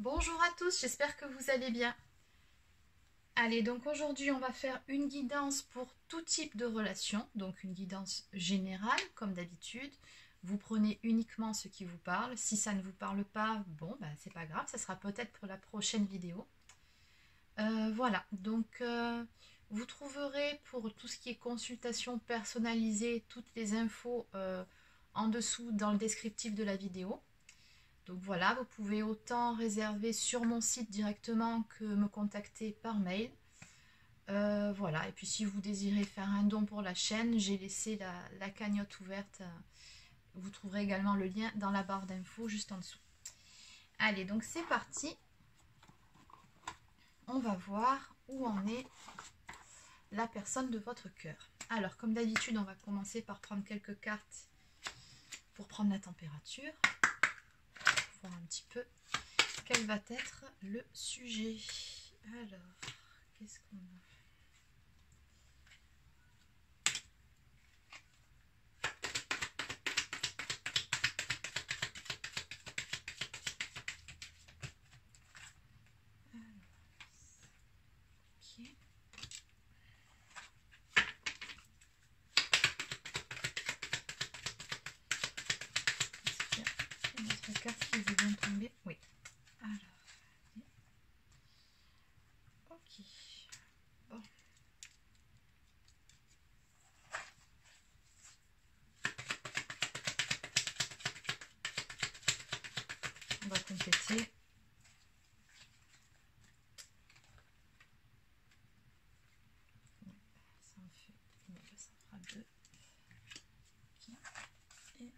Bonjour à tous, j'espère que vous allez bien. Allez, donc aujourd'hui on va faire une guidance pour tout type de relation, donc une guidance générale comme d'habitude. Vous prenez uniquement ce qui vous parle. Si ça ne vous parle pas, bon, ben, c'est pas grave, ça sera peut-être pour la prochaine vidéo. Voilà, donc vous trouverez pour tout ce qui est consultation personnalisée toutes les infos en dessous dans le descriptif de la vidéo. Donc voilà, vous pouvez autant réserver sur mon site directement que me contacter par mail. Voilà, et puis si vous désirez faire un don pour la chaîne, j'ai laissé la cagnotte ouverte. Vous trouverez également le lien dans la barre d'infos juste en dessous. Allez, donc c'est parti. On va voir où en est la personne de votre cœur. Alors, comme d'habitude, on va commencer par prendre quelques cartes pour prendre la température. Voir un petit peu quel va être le sujet. Alors, qu'est-ce qu'on a? Cartes qui vont tomber. Oui. Alors. Ok. Bon. On va compléter. Ça en fait. Bon, ça fera deux. Okay.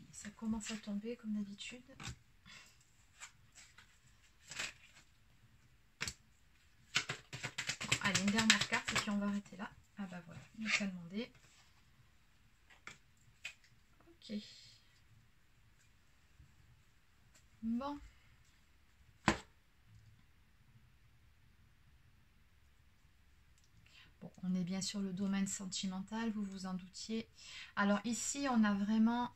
Et ça commence à tomber comme d'habitude. Bon, allez, une dernière carte et puis on va arrêter là. Ah bah voilà, il n'a qu'à demander. Ok. Bon. Bon, on est bien sur le domaine sentimental, vous vous en doutiez. Alors ici, on a vraiment...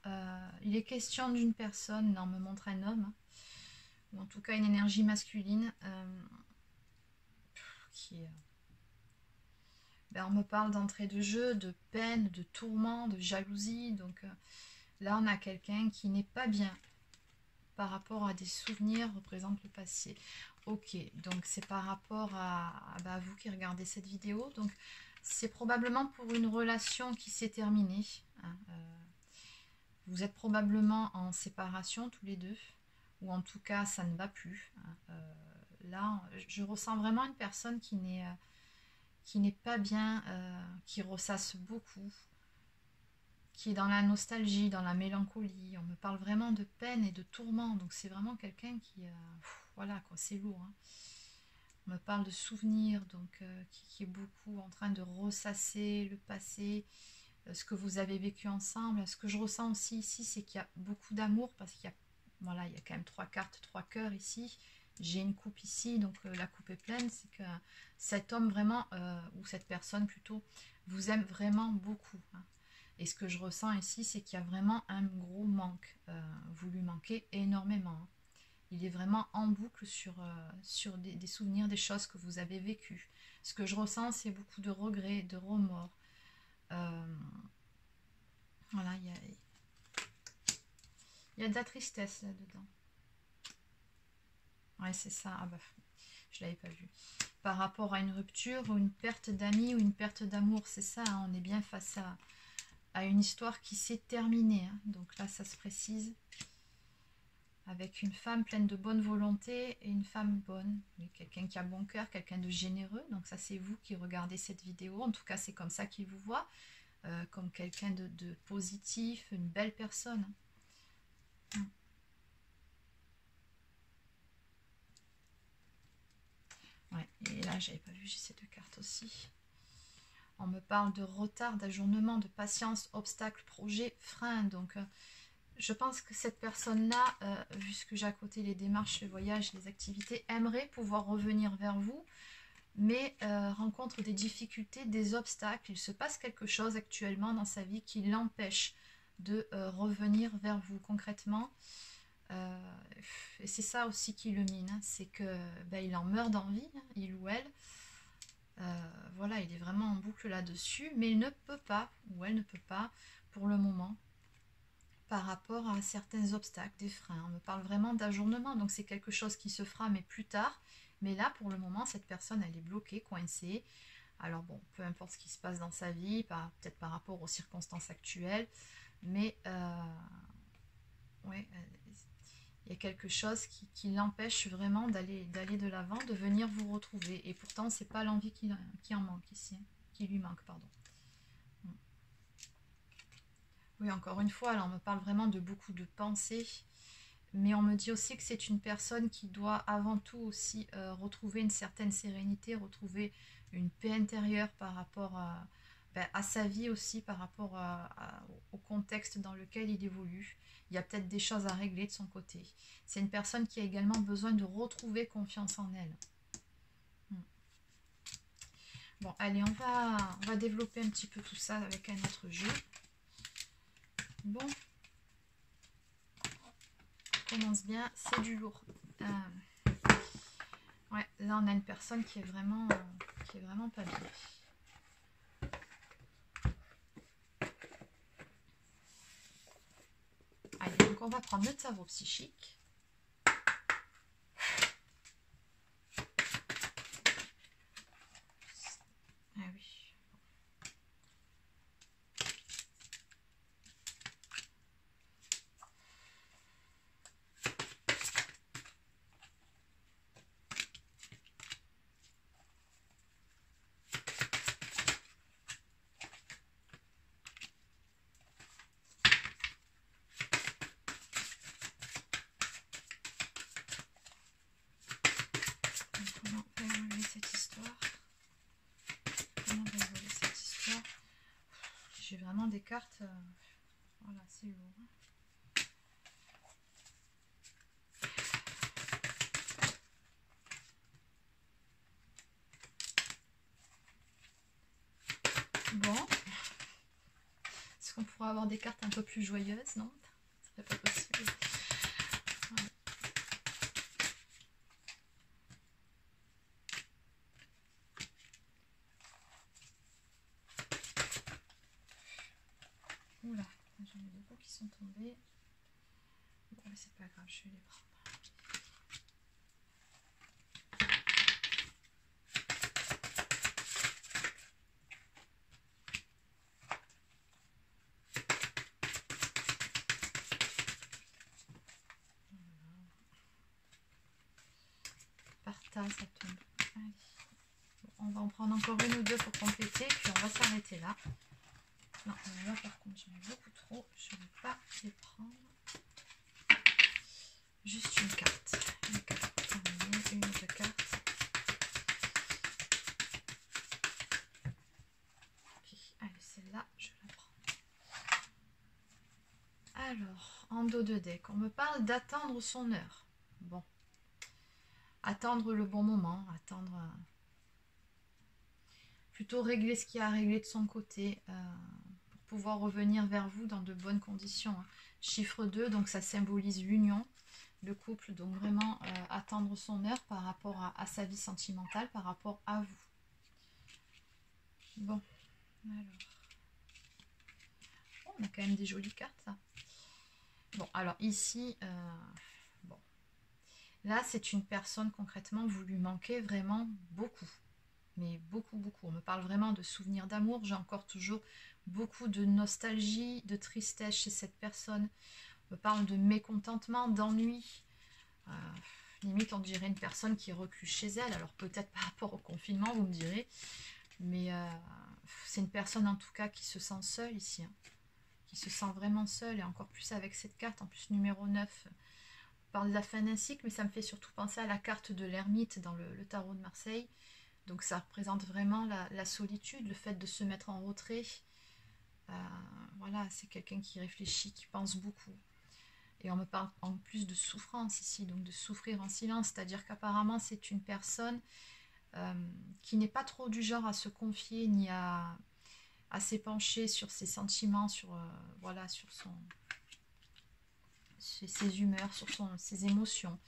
il est question d'une personne, là on me montre un homme, ou en tout cas une énergie masculine, qui est... Ben, on me parle d'entrée de jeu, de peine, de tourment, de jalousie. Donc là, on a quelqu'un qui n'est pas bien par rapport à des souvenirs représentent le passé. Ok, donc c'est par rapport à vous qui regardez cette vidéo. Donc c'est probablement pour une relation qui s'est terminée. Hein, vous êtes probablement en séparation tous les deux. Ou en tout cas, ça ne va plus. Hein, là, je ressens vraiment une personne qui n'est pas bien, qui ressasse beaucoup, qui est dans la nostalgie, dans la mélancolie. On me parle vraiment de peine et de tourment. Donc c'est vraiment quelqu'un qui... voilà, quoi, c'est lourd. Hein. On me parle de souvenirs, donc qui est beaucoup en train de ressasser le passé, ce que vous avez vécu ensemble. Ce que je ressens aussi ici, c'est qu'il y a beaucoup d'amour, parce qu'il y a, voilà, il y a quand même 3 cartes, 3 cœurs ici. J'ai une coupe ici, donc la coupe est pleine. C'est que cet homme vraiment, ou cette personne plutôt, vous aime vraiment beaucoup. Hein. Et ce que je ressens ici, c'est qu'il y a vraiment un gros manque. Vous lui manquez énormément. Hein. Il est vraiment en boucle sur des souvenirs, des choses que vous avez vécues. Ce que je ressens, c'est beaucoup de regrets, de remords. Voilà, il y a de la tristesse là-dedans. Ouais, c'est ça. Ah bah, je ne l'avais pas vu. Par rapport à une rupture ou une perte d'amis ou une perte d'amour, c'est ça. Hein, on est bien face à une histoire qui s'est terminée. Hein. Donc là, ça se précise. Avec une femme pleine de bonne volonté et une femme bonne. Quelqu'un qui a bon cœur, quelqu'un de généreux. Donc ça, c'est vous qui regardez cette vidéo. En tout cas, c'est comme ça qu'il vous voit. Comme quelqu'un de positif, une belle personne. Ouais, et là, j'avais pas vu, j'ai ces 2 cartes aussi. On me parle de retard, d'ajournement, de patience, obstacle, projet, frein. Donc, je pense que cette personne-là, vu ce que j'ai à côté, les démarches, les voyages, les activités, aimerait pouvoir revenir vers vous, mais rencontre des difficultés, des obstacles. Il se passe quelque chose actuellement dans sa vie qui l'empêche de revenir vers vous concrètement. Et c'est ça aussi qui le mine, hein, c'est que il en meurt d'envie, hein, il ou elle. Voilà, il est vraiment en boucle là-dessus, mais il ne peut pas, ou elle ne peut pas, pour le moment, par rapport à certains obstacles, des freins. On me parle vraiment d'ajournement, donc c'est quelque chose qui se fera, mais plus tard. Mais là, pour le moment, cette personne, elle est bloquée, coincée. Alors bon, peu importe ce qui se passe dans sa vie, peut-être par rapport aux circonstances actuelles, mais ouais, il y a quelque chose qui l'empêche vraiment d'aller de l'avant, de venir vous retrouver. Et pourtant, c'est pas l'envie qui en manque ici, hein, qui lui manque, pardon. Oui, encore une fois, là, on me parle vraiment de beaucoup de pensées, mais on me dit aussi que c'est une personne qui doit avant tout aussi retrouver une certaine sérénité, retrouver une paix intérieure par rapport à sa vie aussi, par rapport au contexte dans lequel il évolue. Il y a peut-être des choses à régler de son côté. C'est une personne qui a également besoin de retrouver confiance en elle. Bon, allez, on va développer un petit peu tout ça avec un autre jeu. Bon, on commence bien, c'est du lourd. Ouais, là on a une personne qui est vraiment pas bien. Allez, donc on va prendre le tarot psychique. Ah oui. J'ai vraiment des cartes, voilà, c'est lourd. Bon, est-ce qu'on pourra avoir des cartes un peu plus joyeuses? Non, ce serait pas possible. Voilà. Oula, j'en ai beaucoup qui sont tombés. Bon, mais c'est pas grave, je vais les prendre. Partage, ça tombe. Allez. Bon, on va en prendre encore une ou deux pour compléter, puis on va s'arrêter là. Non, là par contre j'en ai beaucoup trop, je ne vais pas les prendre. Juste une carte. Une carte pour terminer, une ou deux cartes. Ok, allez, celle-là, je la prends. Alors, en dos de deck, on me parle d'attendre son heure. Bon. Attendre le bon moment, attendre... plutôt régler ce qu'il y a à régler de son côté pour pouvoir revenir vers vous dans de bonnes conditions. Chiffre 2, donc ça symbolise l'union, le couple, donc vraiment attendre son heure par rapport à sa vie sentimentale, par rapport à vous. Bon, alors... Oh, on a quand même des jolies cartes, là. Bon, alors ici, bon, là c'est une personne concrètement, vous lui manquez vraiment beaucoup. Mais beaucoup, beaucoup. On me parle vraiment de souvenirs d'amour. J'ai encore toujours beaucoup de nostalgie, de tristesse chez cette personne. On me parle de mécontentement, d'ennui. Limite, on dirait une personne qui recule chez elle. Alors peut-être par rapport au confinement, vous me direz. Mais c'est une personne en tout cas qui se sent seule ici. Hein. Qui se sent vraiment seule. Et encore plus avec cette carte, en plus numéro 9. On parle de la fin d'un cycle, mais ça me fait surtout penser à la carte de l'ermite dans le tarot de Marseille. Donc ça représente vraiment la solitude, le fait de se mettre en retrait. Voilà, c'est quelqu'un qui réfléchit, qui pense beaucoup. Et on me parle en plus de souffrance ici, donc de souffrir en silence, c'est-à-dire qu'apparemment c'est une personne qui n'est pas trop du genre à se confier ni à s'épancher sur ses sentiments, sur, voilà, sur ses humeurs, sur ses émotions.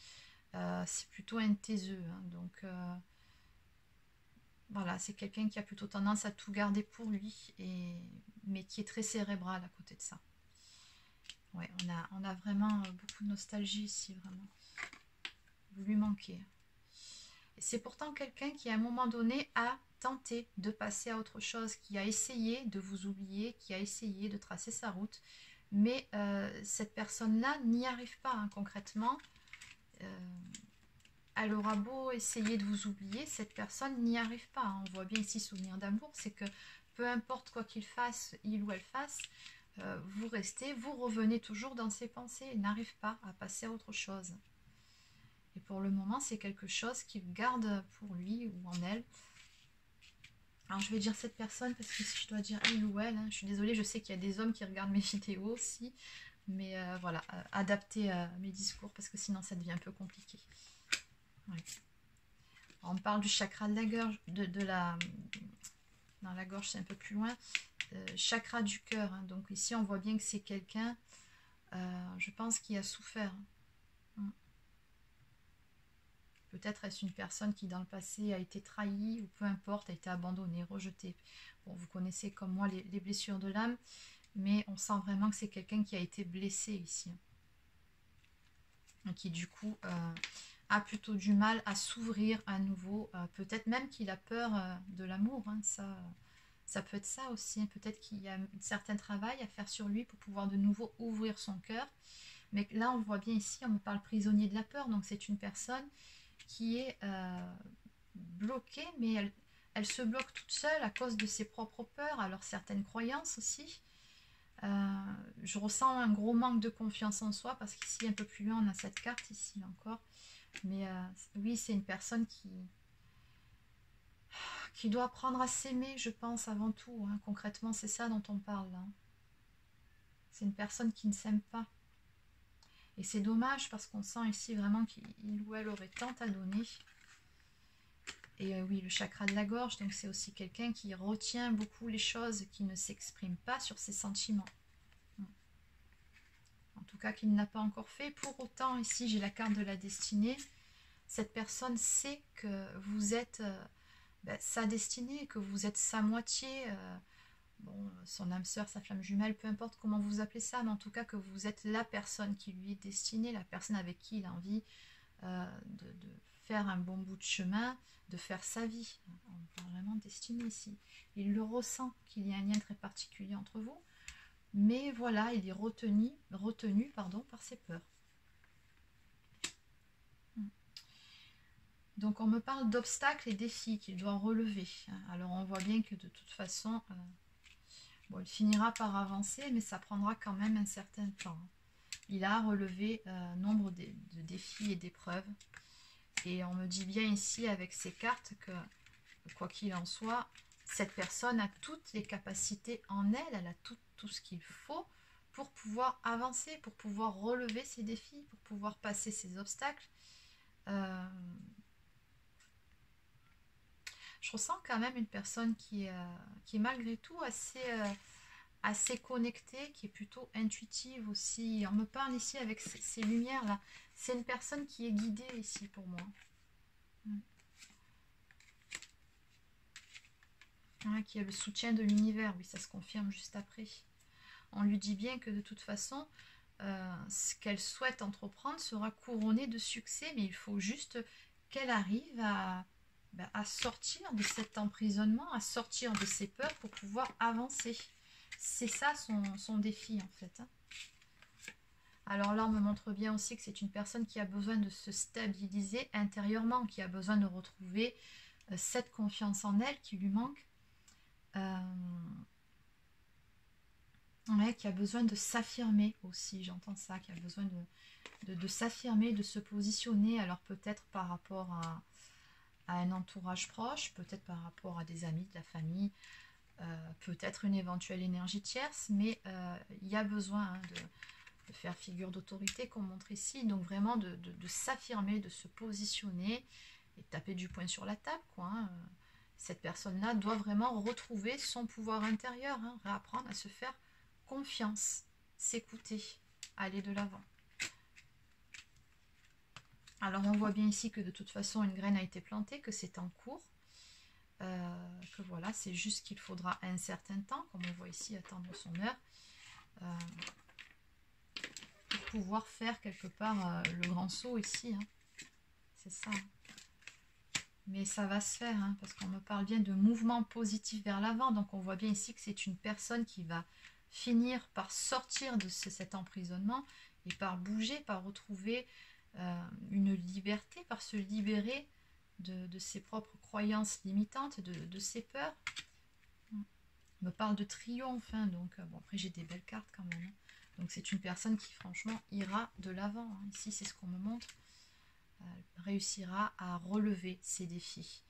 C'est plutôt un taiseux, hein, donc voilà, c'est quelqu'un qui a plutôt tendance à tout garder pour lui, mais qui est très cérébral à côté de ça. Ouais, on a vraiment beaucoup de nostalgie ici, vraiment. Vous lui manquez. C'est pourtant quelqu'un qui, à un moment donné, a tenté de passer à autre chose, qui a essayé de vous oublier, qui a essayé de tracer sa route. Mais cette personne-là n'y arrive pas, hein, concrètement. Elle aura beau essayer de vous oublier, cette personne n'y arrive pas, hein. On voit bien ici souvenir d'amour, c'est que peu importe quoi qu'il fasse, il ou elle fasse, vous restez, vous revenez toujours dans ses pensées, il n'arrive pas à passer à autre chose. Et pour le moment, c'est quelque chose qu'il garde pour lui ou en elle. Alors je vais dire cette personne parce que si je dois dire il ou elle, hein, je suis désolée, je sais qu'il y a des hommes qui regardent mes vidéos aussi, mais voilà, adapter mes discours parce que sinon ça devient un peu compliqué. Ouais. On parle du chakra de la gorge, dans la gorge c'est un peu plus loin, chakra du cœur, hein. Donc ici on voit bien que c'est quelqu'un, je pense, qui a souffert. Peut-être est-ce une personne qui dans le passé a été trahie ou peu importe, a été abandonnée, rejetée. Bon, vous connaissez comme moi les blessures de l'âme, mais on sent vraiment que c'est quelqu'un qui a été blessé ici. Et qui du coup a plutôt du mal à s'ouvrir à nouveau. Peut-être même qu'il a peur de l'amour, hein. Ça peut être ça aussi. Hein. Peut-être qu'il y a un certain travail à faire sur lui pour pouvoir de nouveau ouvrir son cœur. Mais là on voit bien ici, on me parle prisonnier de la peur, donc c'est une personne qui est bloquée, mais elle se bloque toute seule à cause de ses propres peurs, alors certaines croyances aussi. Je ressens un gros manque de confiance en soi, parce qu'ici un peu plus loin on a cette carte, ici encore. Mais oui, c'est une personne qui doit apprendre à s'aimer, je pense, avant tout. Hein. Concrètement, c'est ça dont on parle là. C'est une personne qui ne s'aime pas. Et c'est dommage parce qu'on sent ici vraiment qu'il ou elle aurait tant à donner. Et oui, le chakra de la gorge, donc c'est aussi quelqu'un qui retient beaucoup les choses, qui ne s'exprime pas sur ses sentiments. En tout cas, qu'il n'a pas encore fait. Pour autant, ici, j'ai la carte de la destinée. Cette personne sait que vous êtes sa destinée, que vous êtes sa moitié, bon, son âme sœur, sa flamme jumelle, peu importe comment vous appelez ça, mais en tout cas que vous êtes la personne qui lui est destinée, la personne avec qui il a envie de faire un bon bout de chemin, de faire sa vie. On parle vraiment de destinée ici. Il le ressent qu'il y a un lien très particulier entre vous, mais voilà, il est retenu par ses peurs. Donc on me parle d'obstacles et défis qu'il doit relever. Alors on voit bien que de toute façon, bon, il finira par avancer, mais ça prendra quand même un certain temps. Il a relevé nombre de défis et d'épreuves. Et on me dit bien ici avec ces cartes que, quoi qu'il en soit, cette personne a toutes les capacités en elle, elle a tout ce qu'il faut pour pouvoir avancer, pour pouvoir relever ses défis, pour pouvoir passer ses obstacles. Je ressens quand même une personne qui est malgré tout assez connectée, qui est plutôt intuitive aussi. On me parle ici avec ces lumières-là. C'est une personne qui est guidée ici pour moi. Qui a le soutien de l'univers, oui, ça se confirme juste après. On lui dit bien que de toute façon, ce qu'elle souhaite entreprendre sera couronné de succès, mais il faut juste qu'elle arrive à sortir de cet emprisonnement, à sortir de ses peurs pour pouvoir avancer. C'est ça son défi en fait. Hein. Alors là, on me montre bien aussi que c'est une personne qui a besoin de se stabiliser intérieurement, qui a besoin de retrouver cette confiance en elle qui lui manque. Ouais, qui a besoin de s'affirmer aussi, j'entends ça, qui a besoin de s'affirmer, de se positionner, alors peut-être par rapport à un entourage proche, peut-être par rapport à des amis, de la famille, peut-être une éventuelle énergie tierce, mais il y a besoin hein, de faire figure d'autorité qu'on montre ici, donc vraiment de s'affirmer, de se positionner et de taper du poing sur la table, quoi. Hein. Cette personne-là doit vraiment retrouver son pouvoir intérieur, hein, réapprendre à se faire confiance, s'écouter, aller de l'avant. Alors on voit bien ici que de toute façon une graine a été plantée, que c'est en cours, que voilà, c'est juste qu'il faudra un certain temps, comme on voit ici, attendre son heure, pour pouvoir faire quelque part le grand saut ici, hein. C'est ça. Mais ça va se faire, hein, parce qu'on me parle bien de mouvement positif vers l'avant, donc on voit bien ici que c'est une personne qui va finir par sortir de cet emprisonnement et par bouger, par retrouver une liberté, par se libérer de ses propres croyances limitantes, de ses peurs. On me parle de triomphe, hein, donc bon, après j'ai des belles cartes quand même. Hein. Donc c'est une personne qui franchement ira de l'avant. Hein. Ici c'est ce qu'on me montre. Réussira à relever ses défis.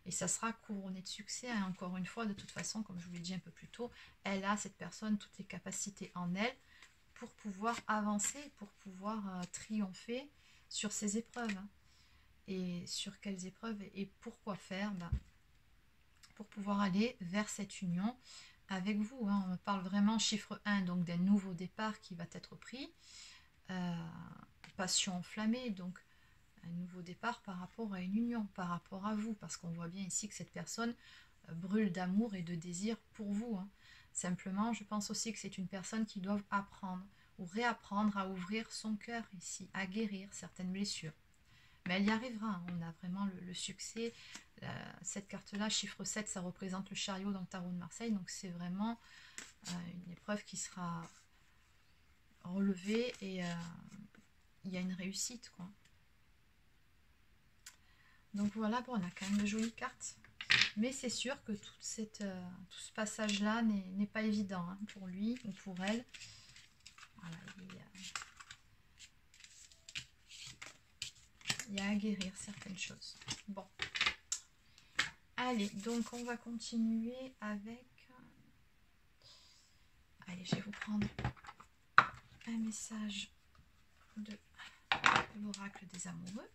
Et ça sera couronné de succès. Hein. Encore une fois, de toute façon, comme je vous l'ai dit un peu plus tôt, elle a, cette personne, toutes les capacités en elle pour pouvoir avancer, pour pouvoir triompher sur ces épreuves. Hein. Et sur quelles épreuves et pourquoi faire pour pouvoir aller vers cette union avec vous. Hein. On me parle vraiment chiffre 1, donc d'un nouveau départ qui va être pris. Passion enflammée, donc un nouveau départ par rapport à une union, par rapport à vous, parce qu'on voit bien ici que cette personne brûle d'amour et de désir pour vous. Hein. Simplement, je pense aussi que c'est une personne qui doit apprendre ou réapprendre à ouvrir son cœur ici, à guérir certaines blessures. Mais elle y arrivera, hein. On a vraiment le succès. Cette carte-là, chiffre 7, ça représente le chariot dans le tarot de Marseille, donc c'est vraiment une épreuve qui sera relevée et il y a une réussite, quoi. Donc voilà, bon, on a quand même de jolies cartes. Mais c'est sûr que tout ce passage-là n'est pas évident hein, pour lui ou pour elle. Voilà, il y a à guérir certaines choses. Bon. Allez, donc on va continuer avec... Allez, je vais vous prendre un message de l'oracle des amoureux.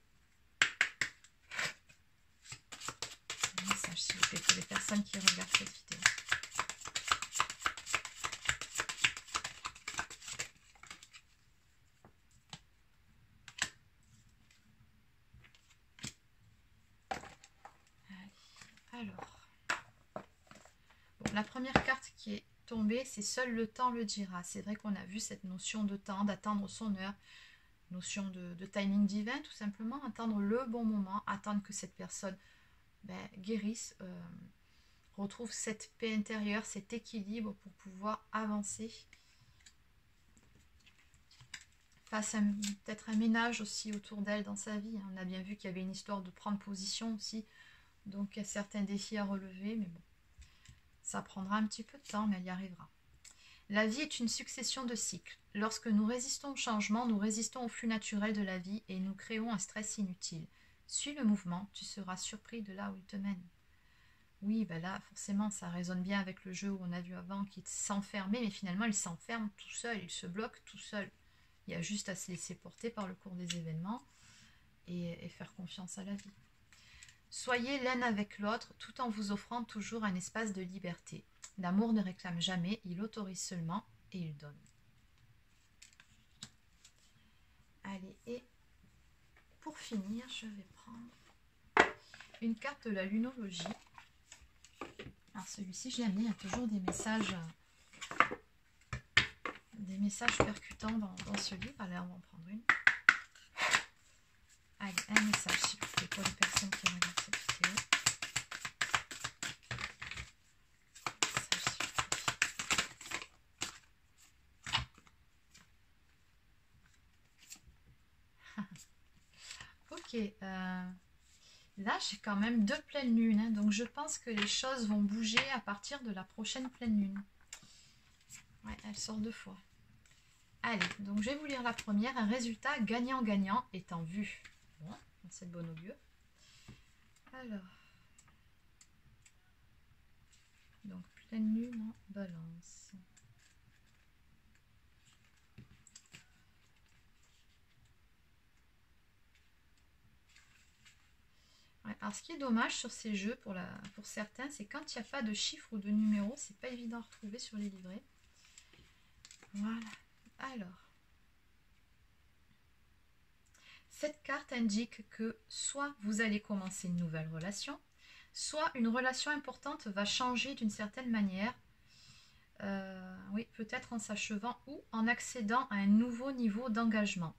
Message s'il vous plaît pour les personnes qui regardent cette vidéo. Allez. Alors, bon, la première carte qui est tombée, c'est seul le temps le dira. C'est vrai qu'on a vu cette notion de temps, d'attendre son heure, notion de timing divin tout simplement, attendre le bon moment, attendre que cette personne guérisse, retrouve cette paix intérieure, cet équilibre pour pouvoir avancer. Fasse peut-être un ménage aussi autour d'elle dans sa vie. On a bien vu qu'il y avait une histoire de prendre position aussi. Donc il y a certains défis à relever, mais bon. Ça prendra un petit peu de temps, mais elle y arrivera. La vie est une succession de cycles. Lorsque nous résistons au changement, nous résistons au flux naturel de la vie et nous créons un stress inutile. Suis le mouvement, tu seras surpris de là où il te mène. Oui, ben là, forcément, ça résonne bien avec le jeu où on a vu avant qu'il s'enfermait, mais finalement, il s'enferme tout seul, il se bloque tout seul. Il y a juste à se laisser porter par le cours des événements et faire confiance à la vie. Soyez l'un avec l'autre tout en vous offrant toujours un espace de liberté. L'amour ne réclame jamais, il autorise seulement et il donne. Allez, et pour finir, je vais prendre une carte de la lunologie. Alors celui-ci, je l'aime bien, il y a toujours des messages percutants dans ce livre. Allez, on va en prendre une. Allez, un message s'il vous plaît pour les personnes qui regardent cette vidéo. Ok, là j'ai quand même 2 pleines lunes, hein, donc je pense que les choses vont bouger à partir de la prochaine pleine lune. Ouais, elle sort 2 fois. Allez, donc je vais vous lire la première. Un résultat gagnant-gagnant est en vue. Bon, c'est de bon augure. Alors, donc pleine lune en balance. Ouais, alors ce qui est dommage sur ces jeux pour certains, c'est quand il n'y a pas de chiffres ou de numéros, c'est pas évident à retrouver sur les livrets. Voilà. Alors, cette carte indique que soit vous allez commencer une nouvelle relation, soit une relation importante va changer d'une certaine manière, oui, peut-être en s'achevant ou en accédant à un nouveau niveau d'engagement.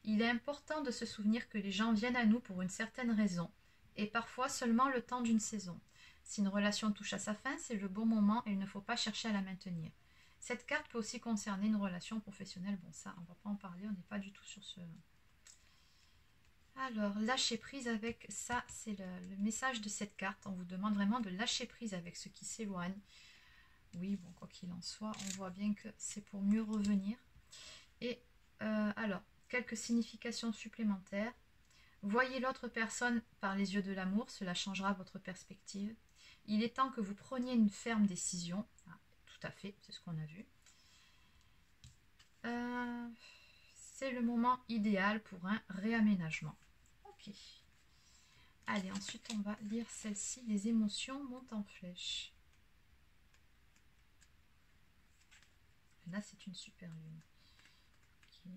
Il est important de se souvenir que les gens viennent à nous pour une certaine raison, et parfois seulement le temps d'une saison. Si une relation touche à sa fin, c'est le bon moment et il ne faut pas chercher à la maintenir. Cette carte peut aussi concerner une relation professionnelle. Bon, ça, on ne va pas en parler, on n'est pas du tout sur ce... Alors, lâcher prise avec ça, c'est le message de cette carte. On vous demande vraiment de lâcher prise avec ce qui s'éloigne. Oui, bon, quoi qu'il en soit, on voit bien que c'est pour mieux revenir. Et alors, quelques significations supplémentaires. Voyez l'autre personne par les yeux de l'amour, cela changera votre perspective. Il est temps que vous preniez une ferme décision. Ah, tout à fait, c'est ce qu'on a vu. C'est le moment idéal pour un réaménagement. Ok. Allez, ensuite on va lire celle-ci. Les émotions montent en flèche. Là, c'est une super lune. Okay.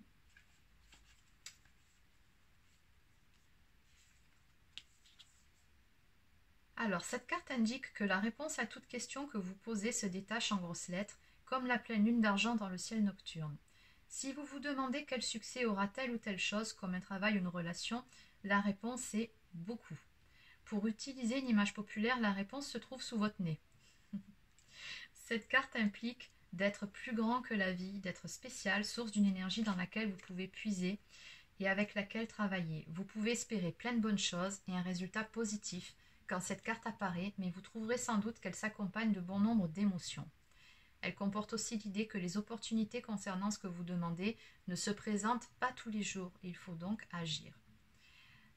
Alors, cette carte indique que la réponse à toute question que vous posez se détache en grosses lettres, comme la pleine lune d'argent dans le ciel nocturne. Si vous vous demandez quel succès aura telle ou telle chose, comme un travail ou une relation, la réponse est beaucoup. Pour utiliser une image populaire, la réponse se trouve sous votre nez. Cette carte implique d'être plus grand que la vie, d'être spécial, source d'une énergie dans laquelle vous pouvez puiser et avec laquelle travailler. Vous pouvez espérer plein de bonnes choses et un résultat positif quand cette carte apparaît, mais vous trouverez sans doute qu'elle s'accompagne de bon nombre d'émotions. Elle comporte aussi l'idée que les opportunités concernant ce que vous demandez ne se présentent pas tous les jours. Il faut donc agir.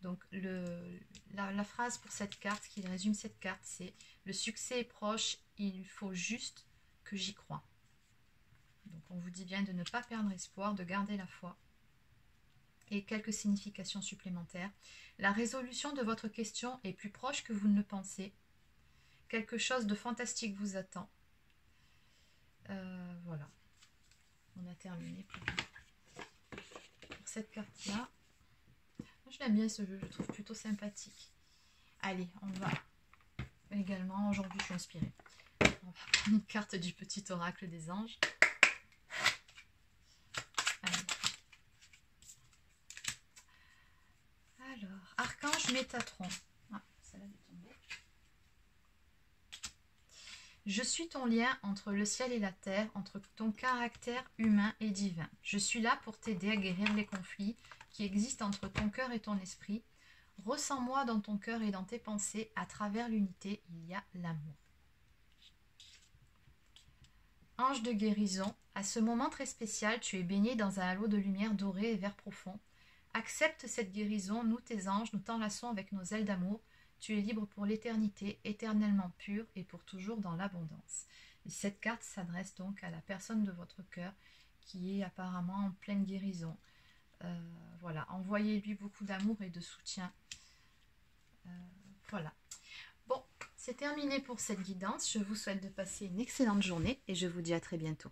Donc la phrase pour cette carte, ce qui résume cette carte, c'est « Le succès est proche, il faut juste que j'y croie ». Donc on vous dit bien de ne pas perdre espoir, de garder la foi. Et quelques significations supplémentaires. La résolution de votre question est plus proche que vous ne le pensez. Quelque chose de fantastique vous attend. Voilà. On a terminé pour cette carte-là. Je l'aime bien ce jeu, je le trouve plutôt sympathique. Allez, on va également, aujourd'hui je suis inspirée. On va prendre une carte du petit oracle des anges. Alors, Archange Métatron. Ah, celle-là est tombée. Je suis ton lien entre le ciel et la terre, entre ton caractère humain et divin. Je suis là pour t'aider à guérir les conflits qui existent entre ton cœur et ton esprit. Ressens-moi dans ton cœur et dans tes pensées. À travers l'unité, il y a l'amour. Ange de guérison, à ce moment très spécial, tu es baigné dans un halo de lumière dorée et vert profond. Accepte cette guérison, nous tes anges, nous t'enlaçons avec nos ailes d'amour. Tu es libre pour l'éternité, éternellement pur et pour toujours dans l'abondance. Et cette carte s'adresse donc à la personne de votre cœur qui est apparemment en pleine guérison. Voilà, envoyez-lui beaucoup d'amour et de soutien. Voilà. Bon, c'est terminé pour cette guidance. Je vous souhaite de passer une excellente journée et je vous dis à très bientôt.